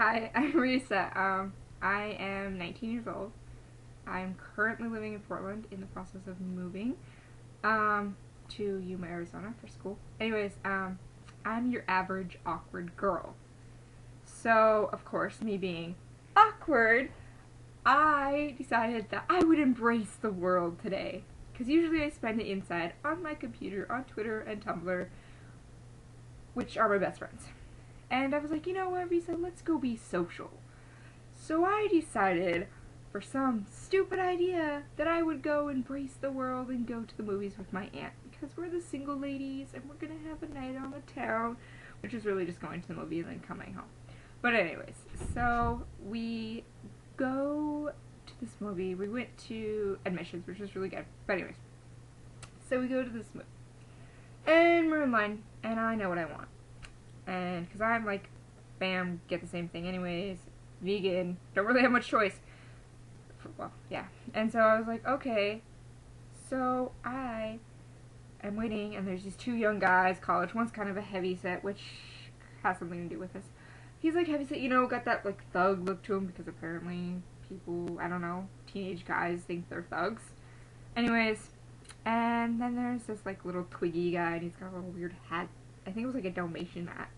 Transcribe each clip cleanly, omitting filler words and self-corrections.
Hi, I'm Risa. I am 19 years old. I'm currently living in Portland in the process of moving to Yuma, Arizona for school. Anyways, I'm your average awkward girl. So, of course, me being awkward, I decided that I would embrace the world today. Because usually I spend it inside on my computer, on Twitter and Tumblr, which are my best friends. And I was like, you know what, Risa, let's go be social. So I decided, for some stupid idea, that I would go embrace the world and go to the movies with my aunt. Because we're the single ladies and we're going to have a night on the town. Which is really just going to the movie and then coming home. But anyways, so we go to this movie. We went to admissions, which was really good. But anyways, so we go to this movie. And we're in line, and I know what I want. And because I'm like, bam, get the same thing anyways, vegan, don't really have much choice. Well, yeah. And so I was like, okay, so I am waiting, and there's these two young guys, college. One's kind of a heavy set, which has something to do with this. He's like heavy set, you know, got that like thug look to him because apparently people, I don't know, teenage guys think they're thugs. Anyways, and then there's this like little twiggy guy, and he's got a little weird hat. I think it was like a Dalmatian hat.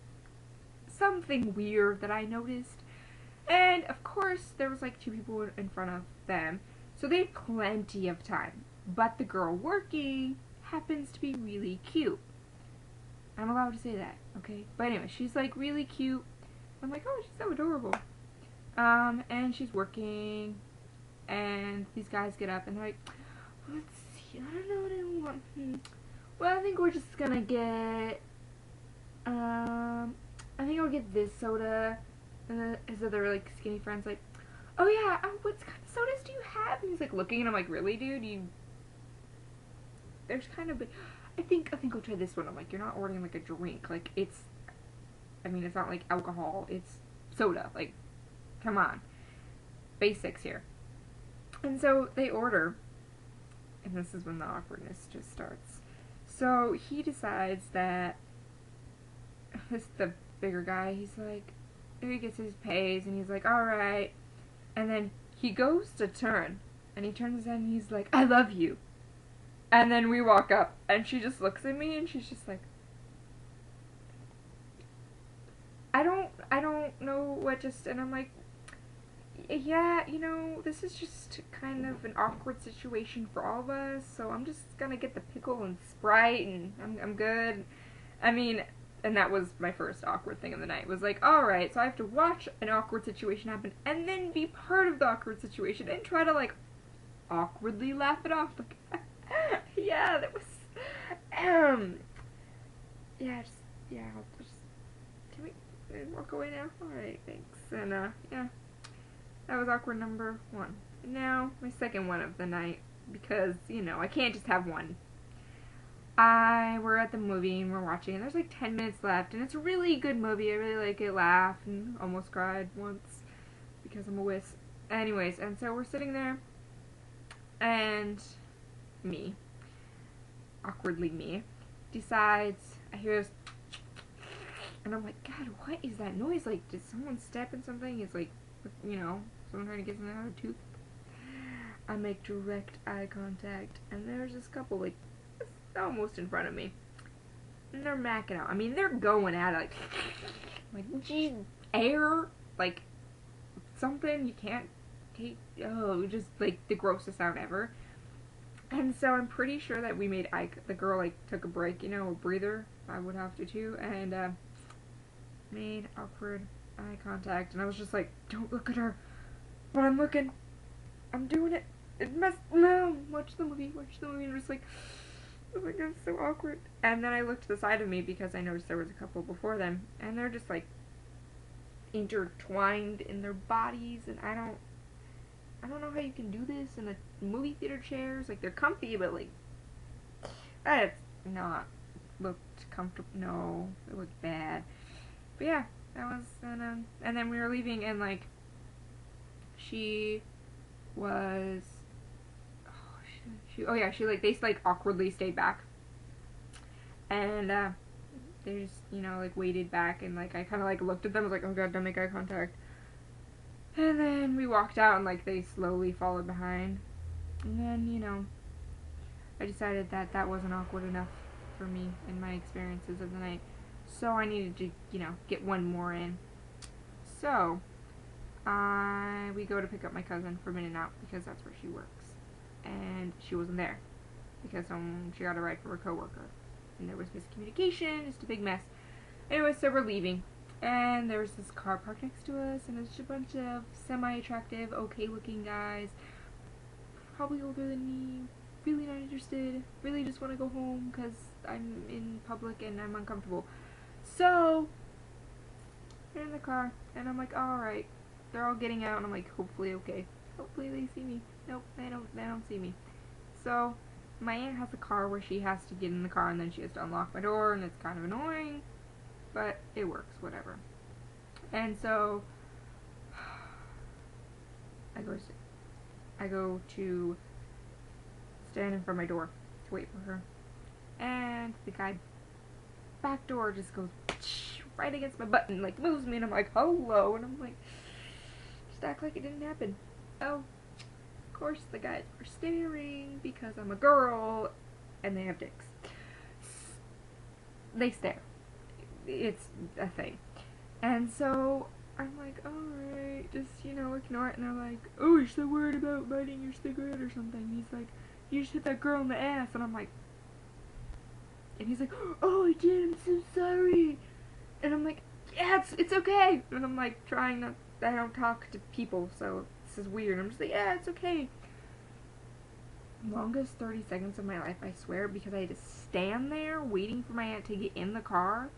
Something weird that I noticed. And of course, there was like two people in front of them, so they had plenty of time. But the girl working happens to be really cute. I'm allowed to say that, okay? But anyway, she's like really cute. I'm like, oh, she's so adorable. And she's working, and these guys get up and they're like, let's see, I don't know what I want. Well, I think we're just gonna get, I think I'll get this soda. And his other, like, skinny friend's like, oh yeah, what kind of sodas do you have? And he's like looking, and I'm like, really, dude? There's kind of, I think I'll try this one. I'm like, you're not ordering like a drink. Like, it's not like alcohol. It's soda. Like, come on. Basics here. And so they order, and this is when the awkwardness just starts. So he decides that the bigger guy, he's like, he gets his pays, and he's like, alright. And then he goes to turn, and he turns his head, and he's like, I love you. And then we walk up, and she just looks at me, and she's just like, I don't know what just, and I'm like, yeah, you know, this is just kind of an awkward situation for all of us, so I'm just gonna get the pickle and Sprite, and I'm good. I mean, and that was my first awkward thing of the night. It was like, alright, so I have to watch an awkward situation happen, and then be part of the awkward situation, and try to, like, awkwardly laugh it off. Like, yeah, that was, I'll just, can we walk away now? Alright, thanks. And, yeah, that was awkward number one. And now, my second one of the night, because, you know, I can't just have one. We're at the movie and we're watching, and there's like 10 minutes left, and it's a really good movie. I really like it. Laughed and almost cried once because I'm a wuss. Anyways, and so we're sitting there, and me, awkwardly me, decides, I hear this, and I'm like, God, what is that noise? Like, did someone step in something? It's like, you know, someone trying to get something out of a tooth. I make direct eye contact, and there's this couple, like, almost in front of me, and they're macking out. I mean, they're going at it, like, geez, air, like, something you can't take, just, like, the grossest sound ever. And so I'm pretty sure that we made the girl, like, took a break, you know, a breather. I would have to, too, and, made awkward eye contact, and I was just like, don't look at her, but I'm looking, I'm doing it, no, watch the movie, and I'm just like, oh my god, it's so awkward. And then I looked to the side of me because I noticed there was a couple before them, and they're just like intertwined in their bodies, and I don't know how you can do this in the movie theater chairs. Like, they're comfy, but like, that's not looked comfortable. No, it looked bad. But yeah, that was, and then we were leaving, and like, she was, they like awkwardly stayed back, and they just, you know, like waited back, and like I kind of like looked at them, I was like, oh god, don't make eye contact, And then we walked out and like they slowly followed behind. And then, you know, I decided that that wasn't awkward enough for me in my experiences of the night. So I needed to, you know, get one more in. So, we go to pick up my cousin from In-N-Out because that's where she works. And she wasn't there because she got a ride from her coworker. And there was miscommunication, just a big mess. Anyway, so we're leaving. And there was this car parked next to us, and it's a bunch of semi-attractive, okay-looking guys. Probably older than me, really not interested, really just want to go home because I'm in public and I'm uncomfortable. So, they're in the car, and I'm like, alright. They're all getting out, and I'm like, hopefully okay. Hopefully they see me. Nope, they don't see me. So, my aunt has a car where she has to get in the car, and then she has to unlock my door, and it's kind of annoying. But it works, whatever. And so, I go to stand in front of my door to wait for her. And the guy back door just goes right against my button, like moves me, and I'm like, hello, and I'm like, just act like it didn't happen. Oh, of course the guys are staring because I'm a girl and they have dicks. They stare. It's a thing. And so I'm like, alright, just, you know, ignore it. And they're like, oh, you're so worried about biting your cigarette or something. And he's like, you just hit that girl in the ass. And I'm like, and he's like, oh, I did, I'm so sorry. And I'm like, yeah, it's okay. And I'm like, trying not, I don't talk to people, so this is weird. I'm just like, yeah, it's okay. Longest 30 seconds of my life, I swear, because I had to stand there waiting for my aunt to get in the car.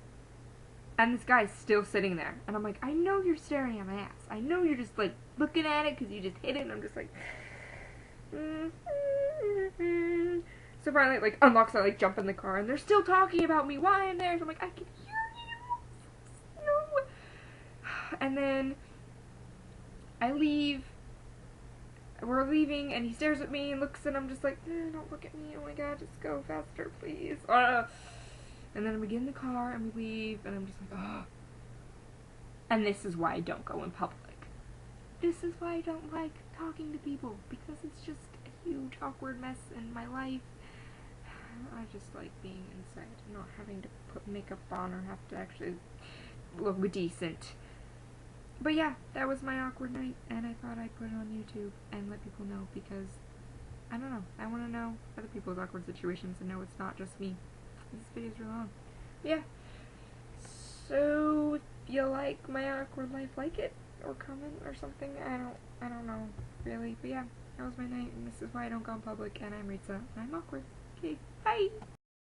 And this guy's still sitting there. And I'm like, I know you're staring at my ass. I know you're just, like, looking at it because you just hit it. And I'm just like, So finally, it, like, unlocks. I, like, jump in the car. And they're still talking about me while I'm there. So I'm like, I can hear you. No. And then I leave. We're leaving. And he stares at me and looks. And I'm just like, don't look at me. Oh, my God. Just go faster, please. And then we get in the car and we leave, and I'm just like, oh. And this is why I don't go in public. This is why I don't like talking to people, because it's just a huge awkward mess in my life. I just like being inside, not having to put makeup on or have to actually look decent. But yeah, that was my awkward night, and I thought I'd put it on YouTube and let people know, because, I don't know, I want to know other people's awkward situations and know it's not just me. These videos are long. Yeah. So, if you like my awkward life, like it, or comment, or something. I don't know, really. But yeah, that was my night, and this is why I don't go in public, and I'm Risa, and I'm awkward. Okay, bye!